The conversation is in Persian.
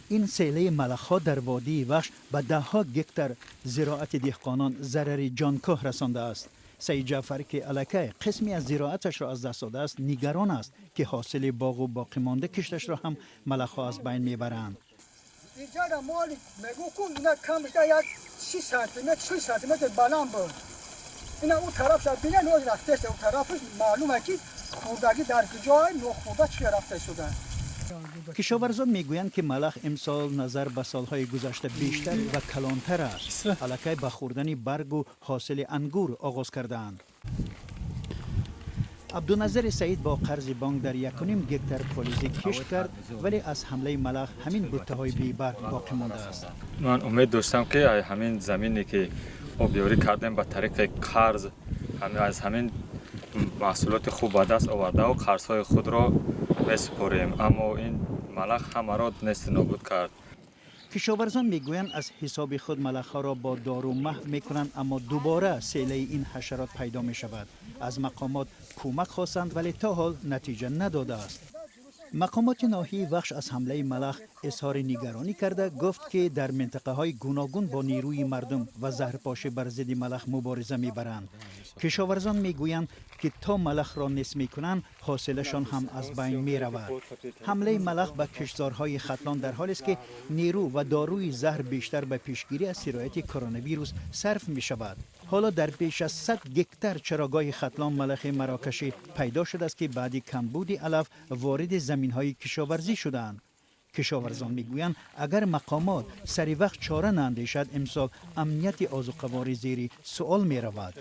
این سیله ملخ‌ها در وادی وحش به ده‌ها گکتار زراعت دهقانان ضرر جانکاه رسانده است. سید جعفر که الکی قسمی از زراعتش را از دست داده است نگران است که حاصل باغ و باقی مانده کشتش را هم ملخ‌ها از بین میبرند. اینجا را مالی میگو که اینا کمش یک 6 سانتی متر 6 سانتی متر بالا بود. اینا اون طرف شد بینه نوع رفته شد. اون طرفش معلومه که خوردگی در کجای نخورده چی رفته شدن. کشاورزان میگویند که ملخ امسال نظر به سالهای گذشته بیشتر و کلانتر است. الکی به خوردن برگ و حاصل انگور آغاز کردند. عبدالنظر سعید با قرض بانک در 1.5 گکتار پالیزی کشت کرد ولی از حمله ملخ همین بوته‌های بی‌برگ باقی مانده است. من امید داشتم که همین زمینی که آبیاری کردیم به طریق قرض از همین محصولات خوب به دست آورده و قرضهای خود را بسپاریم، اما این ملخ همه را نست نابود کرد. کشاورزان میگویند از حساب خود ملخ‌ها را با دارو محو میکنند، اما دوباره سیله این حشرات پیدا می شود. از مقامات کمک خواستند ولی تا حال نتیجه نداده است. مقامات ناحیه وحش از حمله ملخ اظهار نگرانی کرده گفت که در منطقه های گوناگون با نیروی مردم و زهرپاشی بر ضد ملخ مبارزه میبرند. کشاورزان میگویند که تا ملخ را نصف میکنند حاصلشان هم از بین میرود. حمله ملخ به کشتزارهای ختلان در حالی است که نیرو و داروی زهر بیشتر به پیشگیری از سرایت کرونا ویروس صرف می شود. حالا در بیش از 100 گکتار چراگاه ختلان ملخ مراکشی پیدا شده است که بعد کمبود علف وارد زمین‌های کشاورزی شدند. کشاورزان میگویند اگر مقامات سری وقت چاره ناندیشد امسال امنیت آذوقه‌واری زیر سوال می رود.